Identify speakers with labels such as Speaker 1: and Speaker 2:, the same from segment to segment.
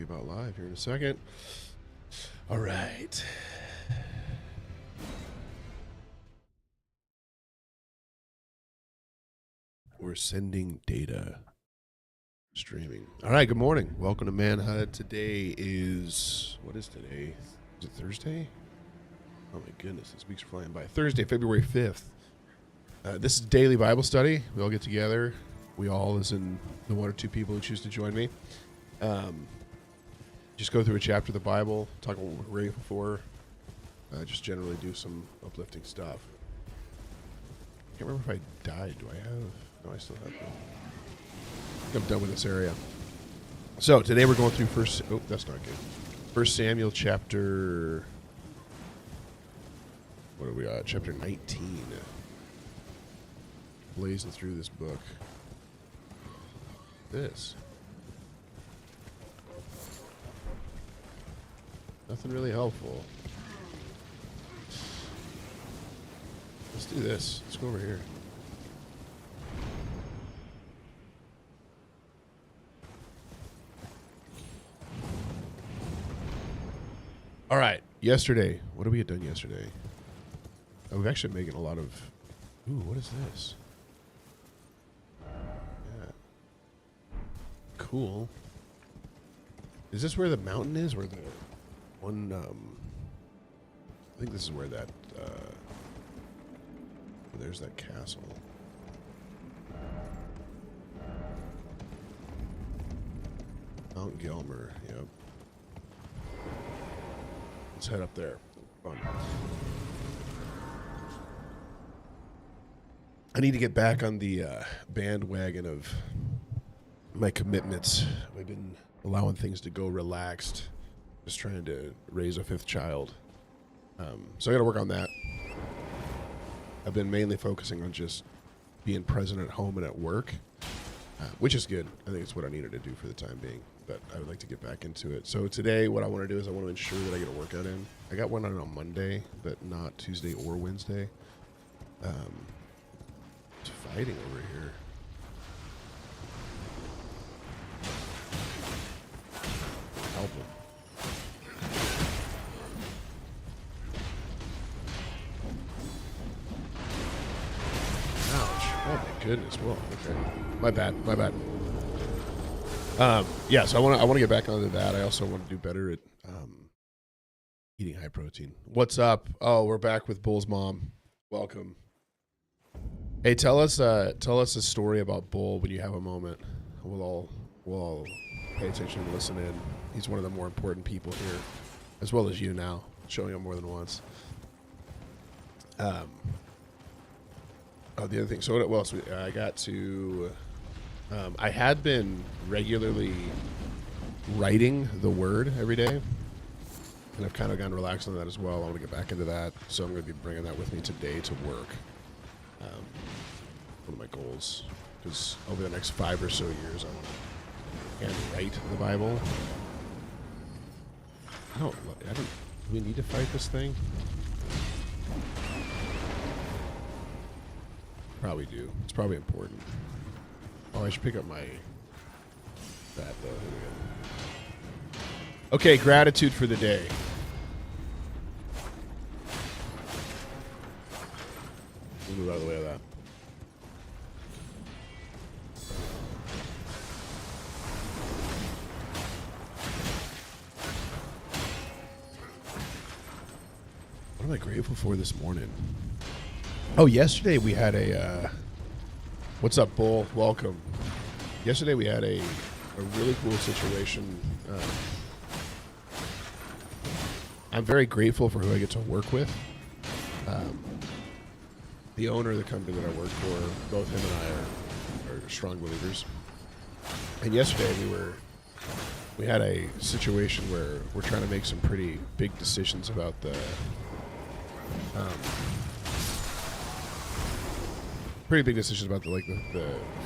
Speaker 1: be about live here in a second. All right. We're sending data. Streaming. All right, good morning. Welcome to Manhood. Today is, what is today? Is it Thursday? Oh my goodness, this week's flying by. Thursday, February 5th. This is daily Bible study. We all get together. We all, as in the one or two people who choose to join me, just go through a chapter of the Bible, talk about what we're grateful for, just generally do some uplifting stuff. I can't remember if I died. Do I have? No, I still have them. I'm done with this area. So today we're going through that's not good. 1 Samuel chapter, what are we at? Chapter 19. Blazing through this book. Nothing really helpful. Let's do this. Let's go over here. All right, yesterday. What did we get done yesterday? Oh, we've actually making a lot of... Ooh, what is this? Yeah. Cool. Is this where the mountain is? Where the one... I think this is where that... there's that castle. Mount Gilmer, yep. Let's head up there. Fun. I need to get back on the bandwagon of my commitments. I've been allowing things to go relaxed. Just trying to raise a fifth child. So I got to work on that. I've been mainly focusing on just being present at home and at work, which is good. I think it's what I needed to do for the time being. But I would like to get back into it. So today what I want to do is I want to ensure that I get a workout in. I got one on Monday, but not Tuesday or Wednesday. It's fighting over here. Help him. Ouch. Oh my goodness. Whoa, okay. My bad. Yeah, so I want to get back onto that. I also want to do better at eating high protein. What's up? Oh, we're back with Bull's mom. Welcome. Hey, tell us a story about Bull when you have a moment. We'll all pay attention and listen in. He's one of the more important people here, as well as you now, showing up more than once. The other thing. So what else? I got to. I had been regularly writing the word every day, and I've kind of gotten relaxed on that as well. I want to get back into that, so I'm going to be bringing that with me today to work. One of my goals, because over the next 5 or so years, I want to handwrite the Bible. Do we need to fight this thing? Probably do. It's probably important. Oh, I should pick up that though. Here we go. Okay, gratitude for the day. We'll move out of the way of that. What am I grateful for this morning? Oh, yesterday we had a... What's up, Bull? Welcome. Yesterday we had a really cool situation. I'm very grateful for who I get to work with. The owner of the company that I work for, both him and I are strong believers. And yesterday we had a situation where we're trying to make some pretty big decisions about the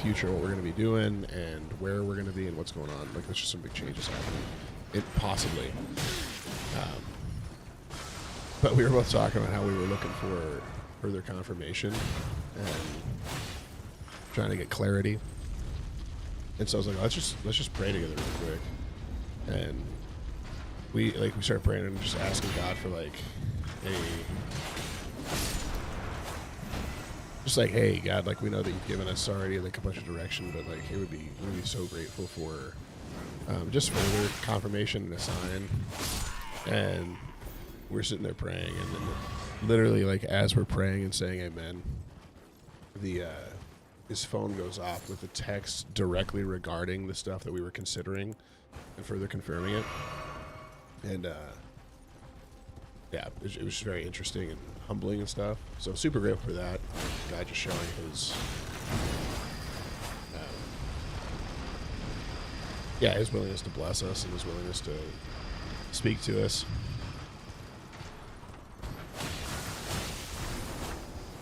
Speaker 1: future, what we're going to be doing, and where we're going to be, and what's going on. Like, there's just some big changes happening. Possibly. But we were both talking about how we were looking for further confirmation and trying to get clarity. And so I was like, let's just pray together real quick. And we started praying and just asking God for like just like, hey God, like we know that you've given us already like a bunch of direction, but like we'd be so grateful for just further confirmation and a sign. And we're sitting there praying, and then literally like as we're praying and saying amen, his phone goes off with a text directly regarding the stuff that we were considering and further confirming it. And yeah, it was very interesting and humbling and stuff. So super grateful for that. God just showing his his willingness to bless us and his willingness to speak to us.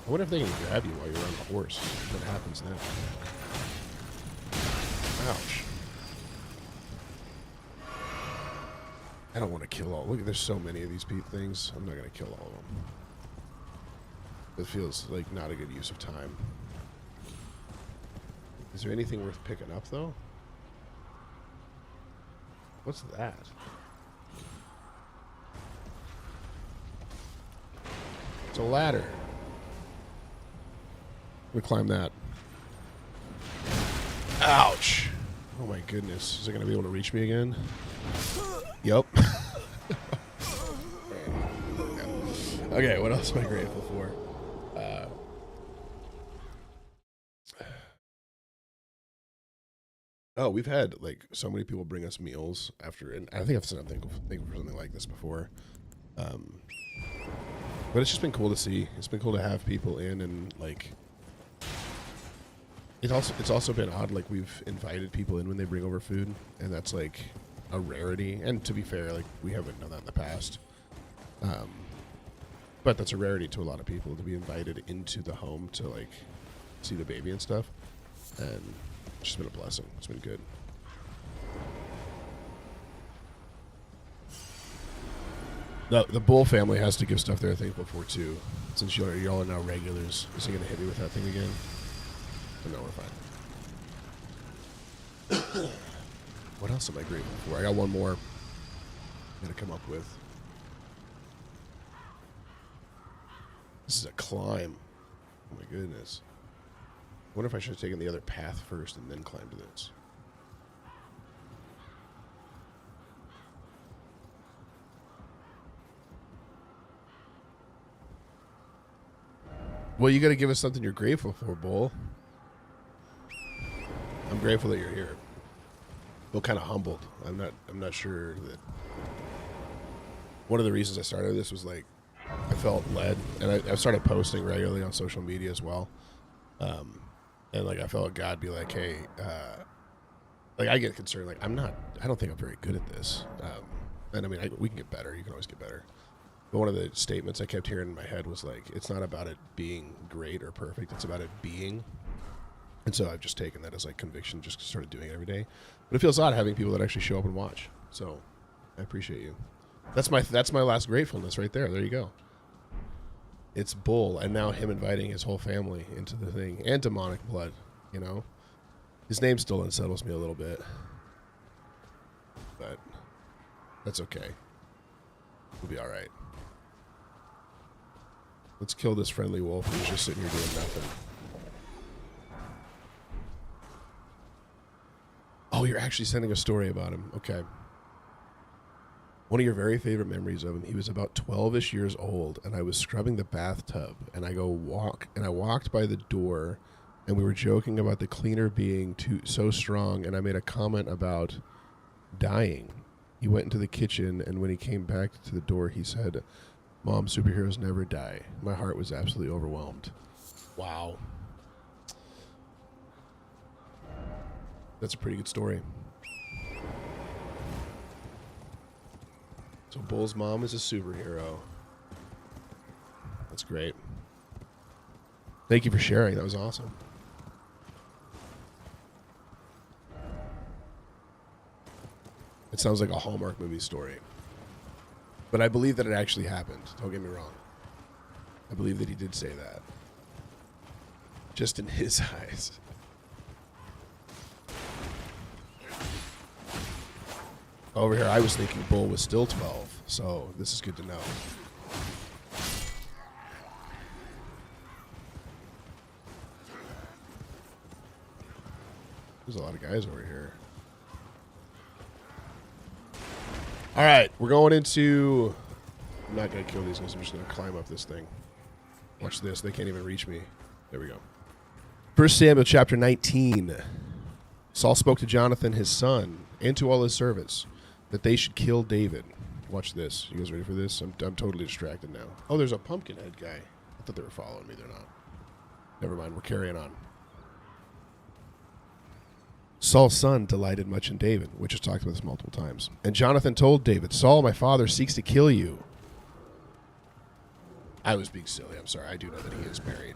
Speaker 1: I wonder if they can grab you while you're on the horse. What happens then? Ouch. I don't want to kill all. Look, there's so many of these things. I'm not going to kill all of them. It feels like not a good use of time. Is there anything worth picking up, though? What's that? It's a ladder. We climb that. Ouch. Oh my goodness. Is it going to be able to reach me again? Yup. Okay, what else am I grateful for? We've had like so many people bring us meals after, and I think I've said I'm thankful for something like this before. But it's just been cool to see. It's been cool to have people in, and like it's also been odd. Like we've invited people in when they bring over food, and that's like a rarity. And to be fair, like we haven't done that in the past. But that's a rarity to a lot of people to be invited into the home to like see the baby and stuff. And it's just been a blessing. It's been good. The Bull family has to give stuff they're thankful for too. Since y'all are now regulars, is he gonna hit me with that thing again? Oh, no, we're fine. What else am I grateful for? I got one more I'm gonna come up with. This is a climb. Oh my goodness. I wonder if I should have taken the other path first and then climbed this. Well, you got to give us something you're grateful for, Bull. I'm grateful that you're here. I feel kind of humbled. I'm not sure that. One of the reasons I started this was like I felt led, and I started posting regularly on social media as well. And like I felt God be like, hey, like I get concerned. Like I don't think I'm very good at this. And I mean, we can get better. You can always get better. But one of the statements I kept hearing in my head was like, it's not about it being great or perfect. It's about it being. And so I've just taken that as like conviction, just started doing it every day. But it feels odd having people that actually show up and watch. So I appreciate you. That's my last gratefulness right there. There you go. It's Bull, and now him inviting his whole family into the thing, and demonic blood, you know? His name still unsettles me a little bit. But that's okay. We'll be alright. Let's kill this friendly wolf who's just sitting here doing nothing. Oh, you're actually sending a story about him. Okay. One of your very favorite memories of him, he was about 12-ish years old, and I was scrubbing the bathtub, and I walked by the door, and we were joking about the cleaner being so strong, and I made a comment about dying. He went into the kitchen, and when he came back to the door, he said, "Mom, superheroes never die." My heart was absolutely overwhelmed. Wow. That's a pretty good story. So Bull's mom is a superhero. That's great. Thank you for sharing. That was awesome. It sounds like a Hallmark movie story. But I believe that it actually happened. Don't get me wrong. I believe that he did say that. Just in his eyes. Over here, I was thinking Bull was still 12, so this is good to know. There's a lot of guys over here. All right, we're going into... I'm not going to kill these guys. I'm just going to climb up this thing. Watch this. They can't even reach me. There we go. 1 Samuel chapter 19. Saul spoke to Jonathan, his son, and to all his servants, that they should kill David. Watch this. You guys ready for this? I'm totally distracted now. Oh, there's a pumpkin head guy. I thought they were following me. They're not. Never mind. We're carrying on. Saul's son delighted much in David, which has talked about this multiple times. And Jonathan told David, Saul, my father, seeks to kill you. I was being silly. I'm sorry. I do know that he is married.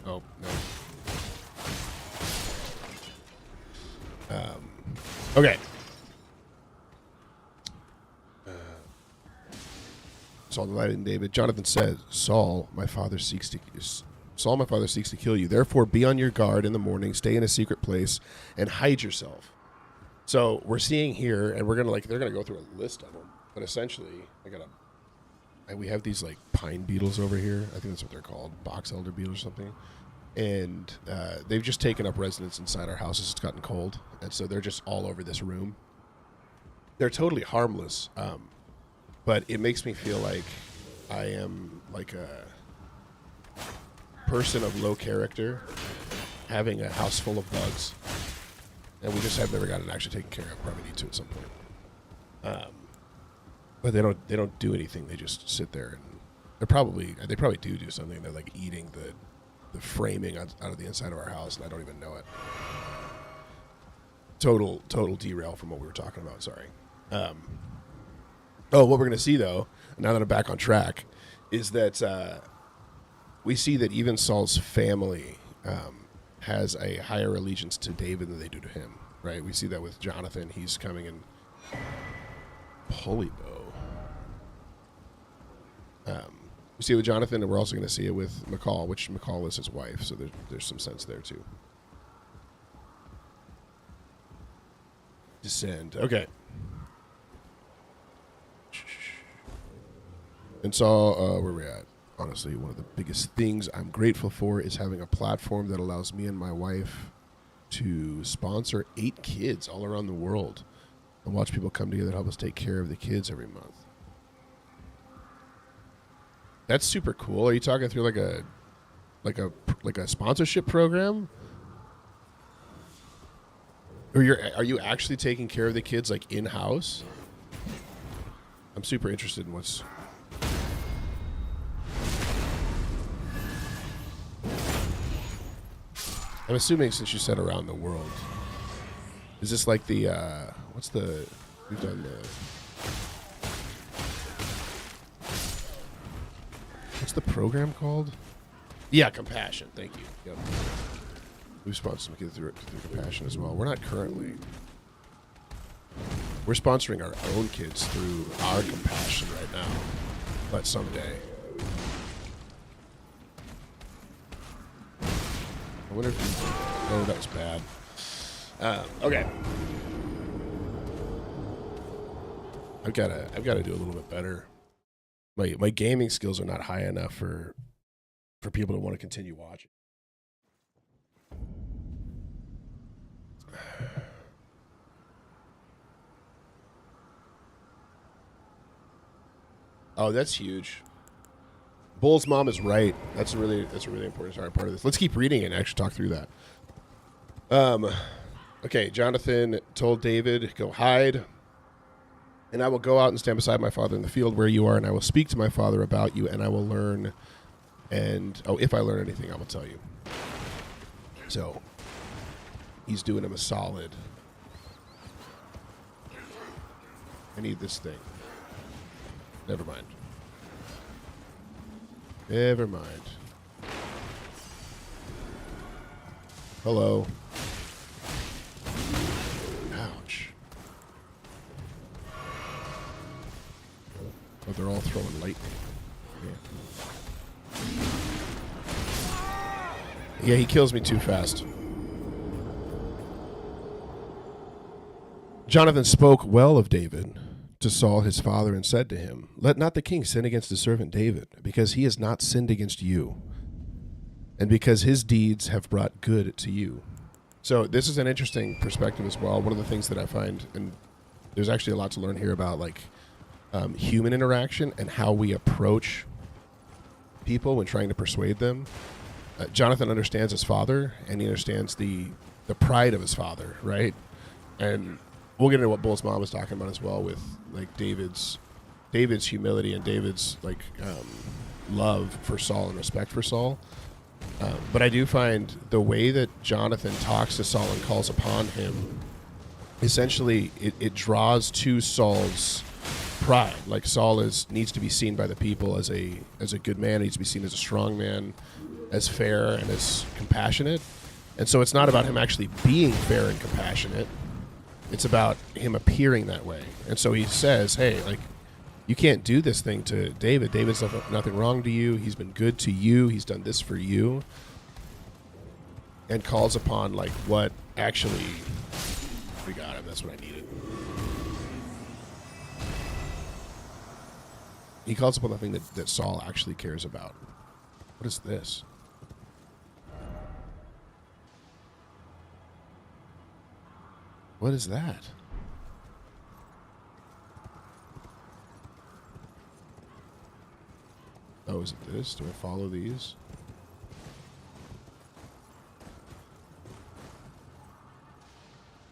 Speaker 1: Oh, no. Okay. Saul delighted in David. Jonathan said, Saul, my father seeks to kill you. Therefore, be on your guard in the morning. Stay in a secret place and hide yourself. So we're seeing here, and we're gonna they're gonna go through a list of them. But essentially, we have these like pine beetles over here. I think that's what they're called, box elder beetles or something. And they've just taken up residence inside our house as it's gotten cold, and so they're just all over this room. They're totally harmless, but it makes me feel like I am like a person of low character having a house full of bugs, and we just have never gotten actually taken care of. Probably need to at some point. But they don't do anything. They just sit there, and they probably do something. They're like eating the framing out of the inside of our house, and I don't even know it. Total derail from what we were talking about. Sorry. What we're going to see, though, now that I'm back on track, is that we see that even Saul's family has a higher allegiance to David than they do to him, right? We see that with Jonathan. He's coming in holy bow. We see it with Jonathan, and we're also going to see it with McCall, which McCall is his wife, so there's some sense there, too. Descend. Okay. And so, where are we at? Honestly, one of the biggest things I'm grateful for is having a platform that allows me and my wife to sponsor 8 kids all around the world and watch people come together to help us take care of the kids every month. That's super cool. Are you talking through like a sponsorship program? Or are you actually taking care of the kids like in-house? I'm super interested in what's... I'm assuming since you said around the world. Is this like the, we've done the... What's the program called? Yeah, Compassion. Thank you. Yep. We've sponsored some kids through Compassion as well. We're not currently. We're sponsoring our own kids through our Compassion right now, but someday. I wonder if you... Oh, that was bad. Okay. I've got to do a little bit better. My gaming skills are not high enough for people to want to continue watching. Oh, that's huge. Bull's mom is right. That's a really important part of this. Let's keep reading it and actually talk through that. Okay, Jonathan told David, go hide. And I will go out and stand beside my father in the field where you are, and I will speak to my father about you, and I will learn. And, if I learn anything, I will tell you. So, he's doing him a solid. I need this thing. Never mind. Never mind. Hello. Ouch. Oh, they're all throwing lightning. Yeah, he kills me too fast. Jonathan spoke well of David to Saul his father and said to him, "Let not the king sin against his servant David, because he has not sinned against you, and because his deeds have brought good to you." So this is an interesting perspective as well. One of the things that I find, and there's actually a lot to learn here about like human interaction and how we approach people when trying to persuade them. Jonathan understands his father, and he understands the pride of his father, right? And we'll get into what Bull's mom was talking about as well, with like David's humility and David's like love for Saul and respect for Saul. But I do find the way that Jonathan talks to Saul and calls upon him, essentially it draws to Saul's pride. Like Saul needs to be seen by the people as a good man, needs to be seen as a strong man, as fair and as compassionate. And so it's not about him actually being fair and compassionate. It's about him appearing that way. And so he says, hey, like, you can't do this thing to David. David's done nothing wrong to you. He's been good to you. He's done this for you. And calls upon, like, what actually... We got him. That's what I needed. He calls upon the thing that Saul actually cares about. What is this? What is that? Oh, is it this? Do I follow these?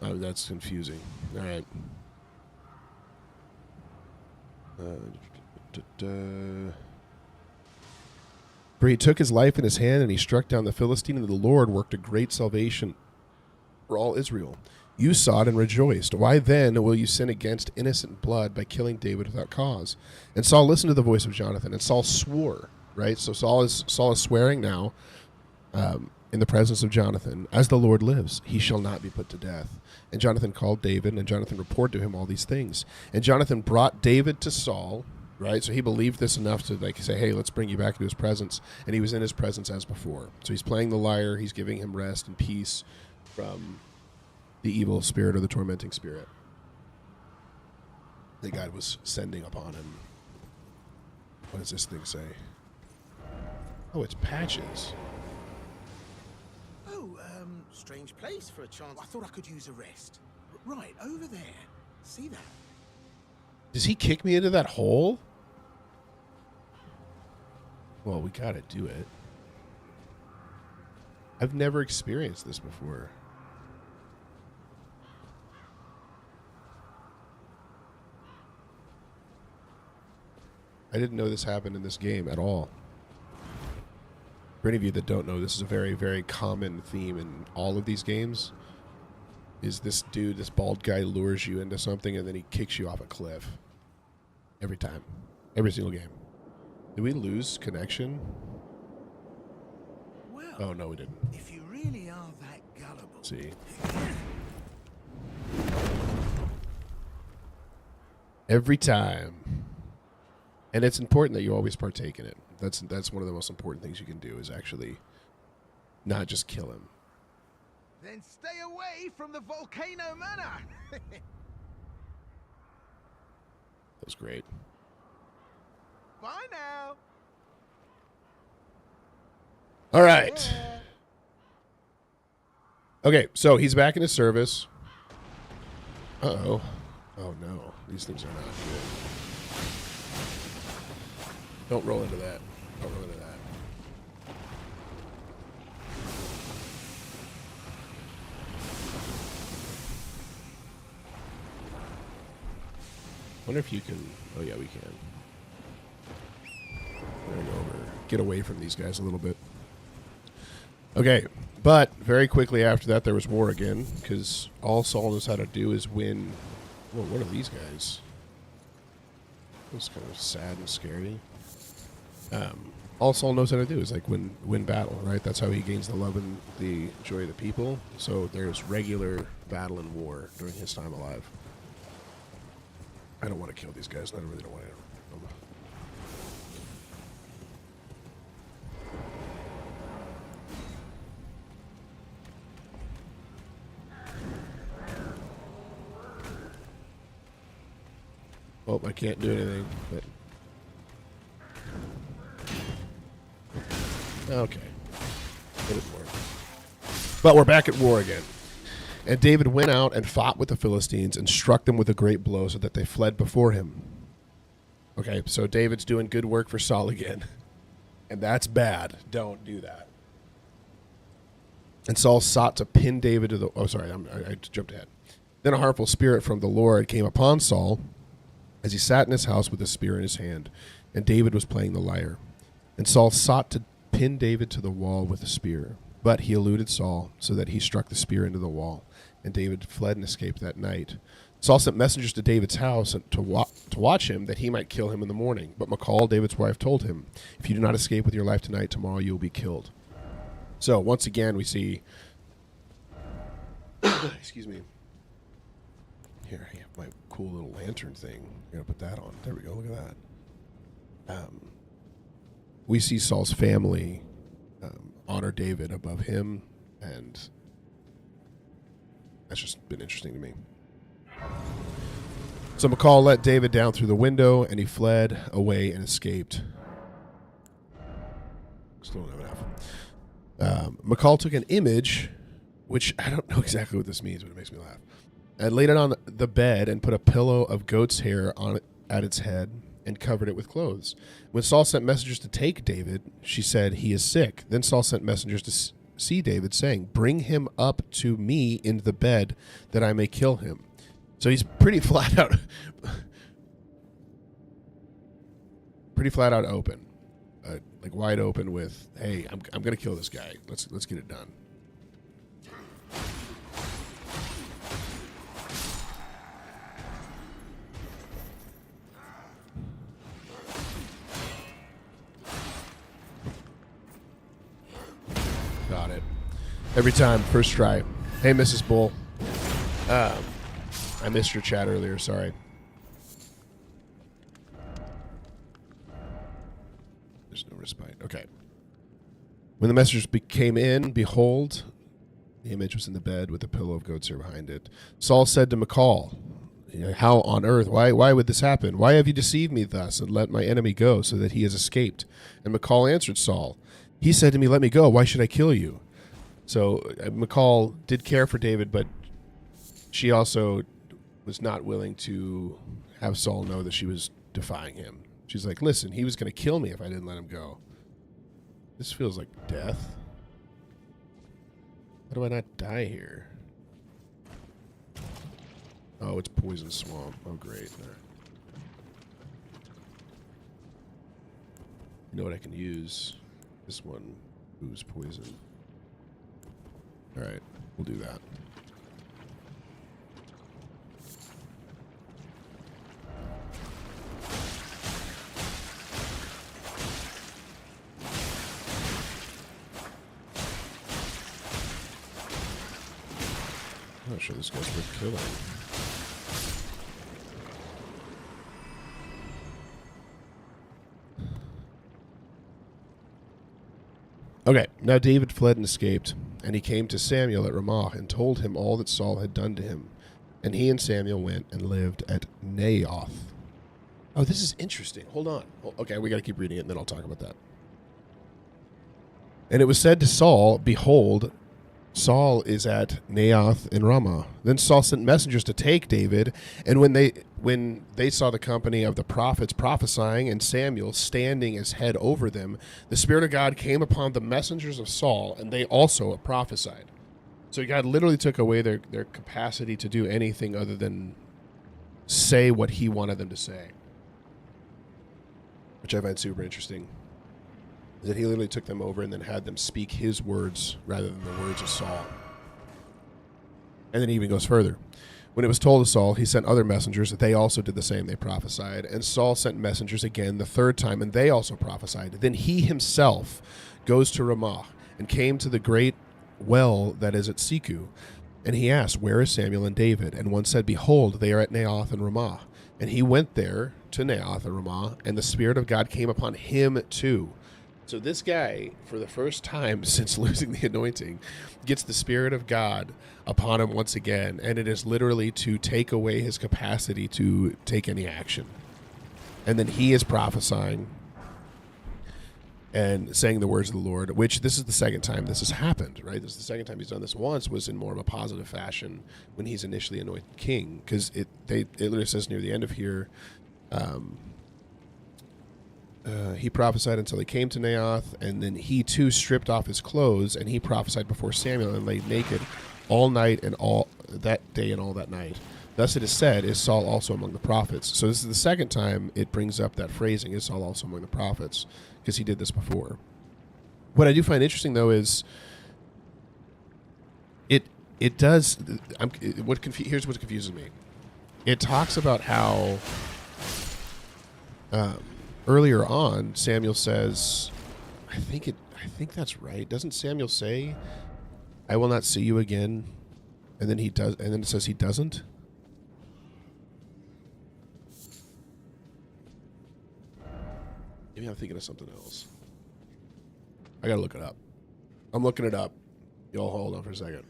Speaker 1: Oh, that's confusing. All right. For he took his life in his hand, and he struck down the Philistine, and the Lord worked a great salvation for all Israel. You saw it and rejoiced. Why then will you sin against innocent blood by killing David without cause? And Saul listened to the voice of Jonathan, and Saul swore, right? So Saul is swearing now in the presence of Jonathan, as the Lord lives, he shall not be put to death. And Jonathan called David, and Jonathan reported to him all these things. And Jonathan brought David to Saul, right? So he believed this enough to like say, hey, let's bring you back into his presence. And he was in his presence as before. So he's playing the lyre. He's giving him rest and peace from the evil spirit or the tormenting spirit that God was sending upon him. What does this thing say? Oh, it's patches.
Speaker 2: Oh, strange place for a chance. I thought I could use a rest. Right, over there. See that?
Speaker 1: Does he kick me into that hole? Well, we gotta do it. I've never experienced this before. I didn't know this happened in this game at all. For any of you that don't know, this is a very, very common theme in all of these games. Is this dude, this bald guy, lures you into something and then he kicks you off a cliff. Every time. Every single game. Did we lose connection?
Speaker 2: Well,
Speaker 1: oh, no, we didn't.
Speaker 2: If you really are that gullible.
Speaker 1: Let's see. Every time. And it's important that you always partake in it. That's one of the most important things you can do is actually not just kill him.
Speaker 2: Then stay away from the Volcano Manor.
Speaker 1: That was great.
Speaker 2: Bye now.
Speaker 1: All right. Okay, so he's back in his service. Uh-oh. Oh, no. These things are not good. Don't roll into that. Don't roll into that. Wonder if you can... Oh, yeah, we can. We're going to go over... Get away from these guys a little bit. Okay, but very quickly after that, there was war again, because all Saul knows how to do is win... Whoa, what are these guys? That's kind of sad and scary. All Saul knows how to do is like win battle, right? That's how he gains the love and the joy of the people. So there's regular battle and war during his time alive. I don't want to kill these guys. I really don't want to. Oh, I can't do anything. But okay. It didn't work. But we're back at war again. And David went out and fought with the Philistines and struck them with a great blow so that they fled before him. Okay, so David's doing good work for Saul again. And that's bad. Don't do that. And Saul sought to pin David to the... Oh, sorry, I jumped ahead. Then a harmful spirit from the Lord came upon Saul as he sat in his house with a spear in his hand, and David was playing the lyre. And Saul sought to pin David to the wall with a spear, but he eluded Saul so that he struck the spear into the wall, and David fled and escaped that night. Saul sent messengers to David's house to watch him, that he might kill him in the morning. But Michal, David's wife, told him, "If you do not escape with your life tonight, tomorrow you will be killed." So once again, we see... Excuse me. Here, I have my cool little lantern thing. I'm going to put that on. There we go. Look at that. We see Saul's family honor David above him, and that's just been interesting to me. So Michal let David down through the window, and he fled away and escaped. Still don't have enough. Michal took an image, which I don't know exactly what this means, but it makes me laugh, and laid it on the bed and put a pillow of goat's hair on it at its head and covered it with clothes. When Saul sent messengers to take David, she said, "He is sick." Then Saul sent messengers to see David, saying, "Bring him up to me into the bed that I may kill him." So he's pretty flat out open. Like wide open with, "Hey, I'm going to kill this guy. Let's get it done." Got it. Every time, first try. Hey, Mrs. Bull. I missed your chat earlier, sorry. There's no respite. Okay. When the messengers came in, behold, the image was in the bed with a pillow of goat's hair behind it. Saul said to Michal, "How on earth? Why would this happen? Why have you deceived me thus and let my enemy go so that he has escaped?" And Michal answered Saul, "He said to me, 'Let me go. Why should I kill you?'" So Michal did care for David, but she also was not willing to have Saul know that she was defying him. She's like, "Listen, he was going to kill me if I didn't let him go." This feels like death. How do I not die here? Oh, it's poison swamp. Oh, great. You know what I can use? This one. Ooze poison. Alright, we'll do that. I'm not sure this guy's worth killing. Okay, now David fled and escaped, and he came to Samuel at Ramah and told him all that Saul had done to him. And he and Samuel went and lived at Naioth. Oh, this is interesting. Hold on. Okay, we got to keep reading it, and then I'll talk about that. And it was said to Saul, "Behold, Saul is at Naioth in Ramah." Then Saul sent messengers to take David, and when they saw the company of the prophets prophesying and Samuel standing as head over them, the Spirit of God came upon the messengers of Saul, and they also prophesied. So God literally took away their capacity to do anything other than say what he wanted them to say, which I find super interesting. Is that he literally took them over and then had them speak his words rather than the words of Saul. And then he even goes further. When it was told to Saul, he sent other messengers. They also did the same. They prophesied. And Saul sent messengers again the third time, and they also prophesied. Then he himself goes to Ramah and came to the great well that is at Siku. And he asked, "Where is Samuel and David?" And one said, "Behold, they are at Naioth and Ramah." And he went there to Naioth and Ramah, and the Spirit of God came upon him too. So this guy, for the first time since losing the anointing, gets the Spirit of God upon him once again, and it is literally to take away his capacity to take any action. And then he is prophesying and saying the words of the Lord, which this is the second time this has happened, right? This is the second time he's done this. Once was in more of a positive fashion when he's initially anointed king, because it literally says near the end of here, he prophesied until he came to Naioth, and then he too stripped off his clothes, and he prophesied before Samuel and lay naked all night and all that day and all that night. Thus it is said, is Saul also among the prophets? So this is the second time it brings up that phrasing, is Saul also among the prophets, because he did this before. What I do find interesting, though, is it does. Here's what confuses me. It talks about how earlier on Samuel says, I think that's right. Doesn't Samuel say, "I will not see you again," and then he does, and then it says he doesn't? Maybe I'm thinking of something else. I gotta look it up. I'm looking it up. Y'all hold on for a second.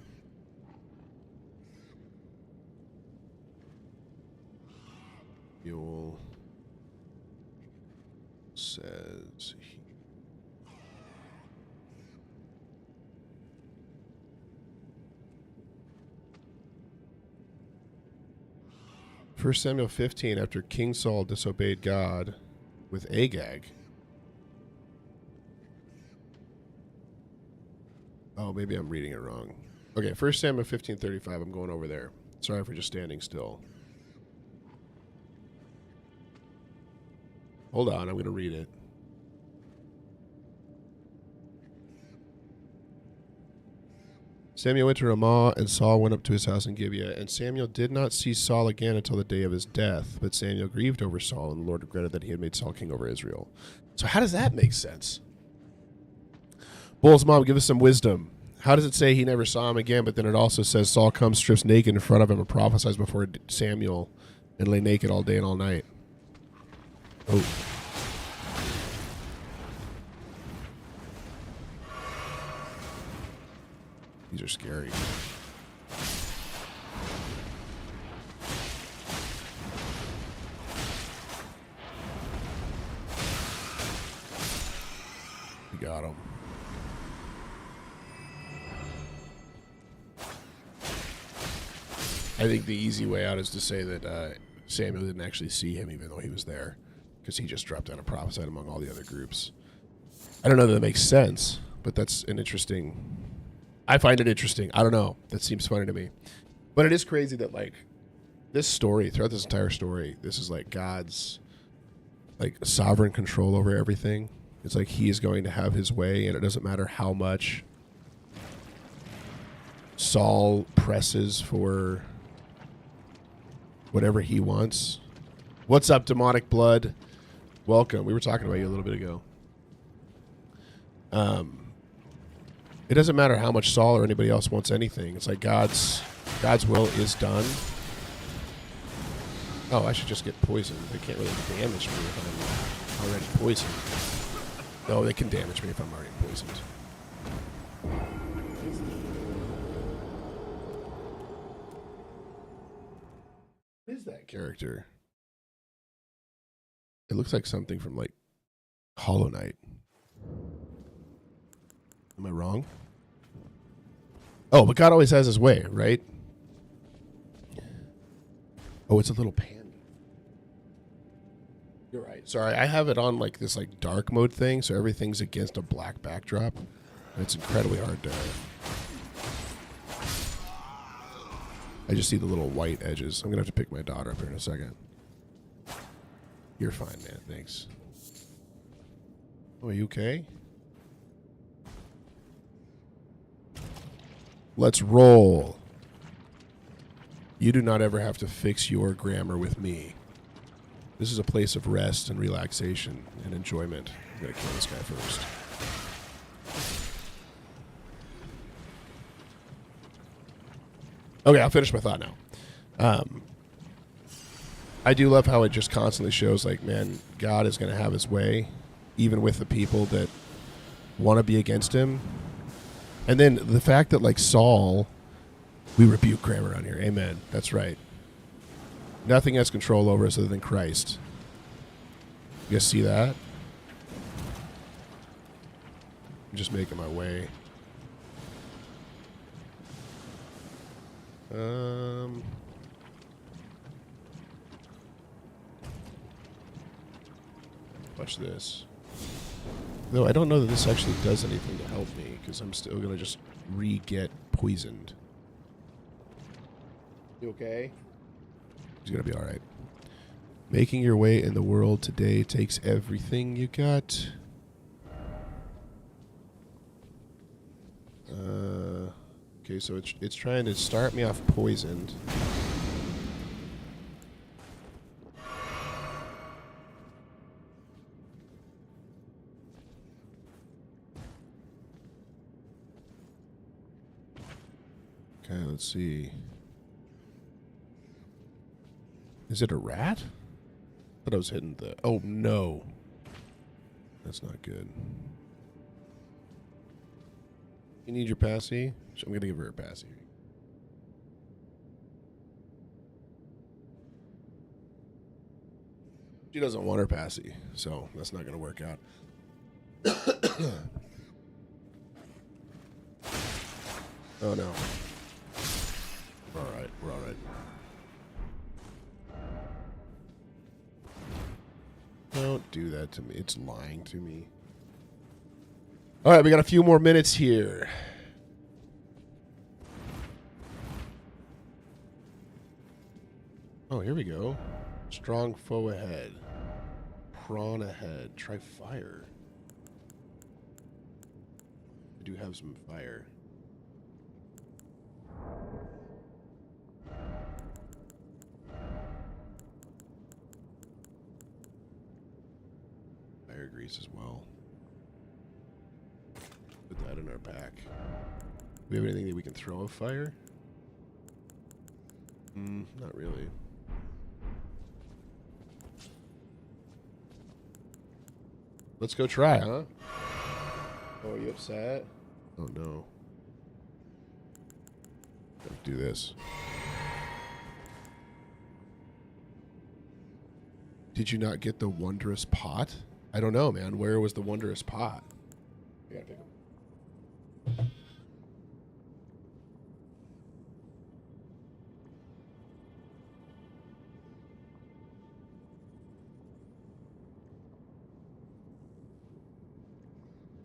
Speaker 1: Samuel says he... First Samuel 15, after King Saul disobeyed God with Agag. Oh, maybe I'm reading it wrong. Okay, 1 Samuel 15:35. I'm going over there. Sorry for just standing still. Hold on, I'm going to read it. Samuel went to Ramah, and Saul went up to his house in Gibeah. And Samuel did not see Saul again until the day of his death. But Samuel grieved over Saul, and the Lord regretted that he had made Saul king over Israel. So how does that make sense? Bull's mom, give us some wisdom. How does it say he never saw him again, but then it also says Saul comes, strips naked in front of him, and prophesies before Samuel, and lay naked all day and all night? Oh. These are scary. We got him. I think the easy way out is to say that Samuel didn't actually see him even though he was there, because he just dropped down and prophesied among all the other groups. I don't know that makes sense, but that's an interesting... I find it interesting. I don't know. That seems funny to me. But it is crazy that, like, this story, throughout this entire story, this is like God's, like, sovereign control over everything. It's like he is going to have his way, and it doesn't matter how much Saul presses for whatever he wants. What's up, demonic blood? Welcome. We were talking about you a little bit ago. It doesn't matter how much Saul or anybody else wants anything. It's like God's will is done. Oh, I should just get poisoned. They can't really damage me if I'm already poisoned. No, they can damage me if I'm already poisoned. What is that character? It looks like something from, like, Hollow Knight. Am I wrong? Oh, but God always has his way, right? Oh, it's a little panda. You're right. Sorry, I have it on like this like dark mode thing, so everything's against a black backdrop. And it's incredibly hard to... I just see the little white edges. I'm going to have to pick my daughter up here in a second. You're fine, man. Thanks. Oh, are you okay? Let's roll. You do not ever have to fix your grammar with me. This is a place of rest and relaxation and enjoyment. I'm going to kill this guy first. Okay, I'll finish my thought now. I do love how it just constantly shows, like, man, God is going to have his way, even with the people that want to be against him. And then the fact that, like, Saul, we rebuke crime around here. Amen. That's right. Nothing has control over us other than Christ. You guys see that? I'm just making my way. Watch this. No, I don't know that this actually does anything to help me, because I'm still going to just re-get poisoned. You okay? He's going to be alright. Making your way in the world today takes everything you got. Okay, so it's trying to start me off poisoned. Okay, let's see. Is it a rat? I thought I was hitting the... Oh, no. That's not good. You need your passy? So I'm going to give her a passy. She doesn't want her passy, so that's not going to work out. Oh, no. We're all right. We're all right. Don't do that to me. It's lying to me. All right, we got a few more minutes here. Oh, here we go. Strong foe ahead. Prawn ahead. Try fire. I do have some fire. Fire grease as well. Put that in our pack. Do we have anything that we can throw of fire? Not really. Let's go try, huh? Oh, are you upset? Oh, no. Let's do this. Did you not get the wondrous pot? I don't know, man. Where was the wondrous pot? I gotta pick him.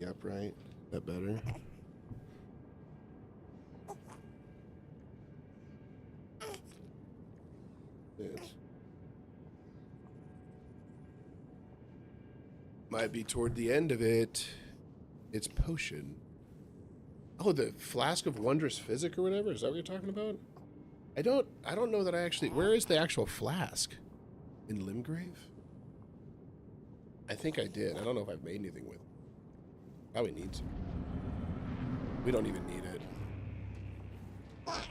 Speaker 1: Yep, right. That better. Yes. Might be toward the end of it. It's potion. Oh, the flask of wondrous physic or whatever? Is that what you're talking about? I don't know that I actually... Where is the actual flask? In Limgrave? I think I did. I don't know if I've made anything with it. Probably need to. We don't even need it. Alright.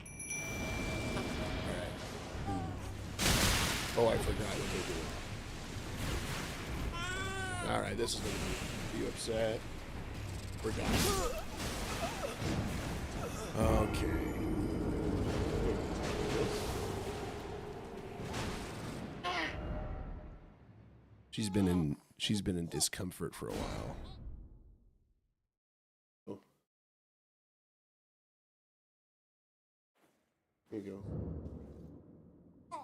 Speaker 1: Oh, I forgot what they do. Alright, this is gonna be... Are you upset? Forgot. Okay. She's been in discomfort for a while. Oh. Here you go.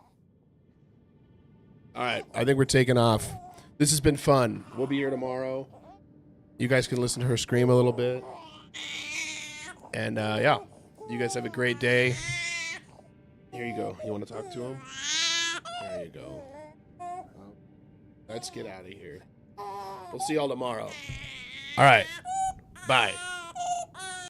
Speaker 1: All right, I think we're taking off. This has been fun. We'll be here tomorrow. You guys can listen to her scream a little bit. And yeah, you guys have a great day. Here you go. You want to talk to him? There you go. Let's get out of here. We'll see y'all tomorrow. All right. Bye.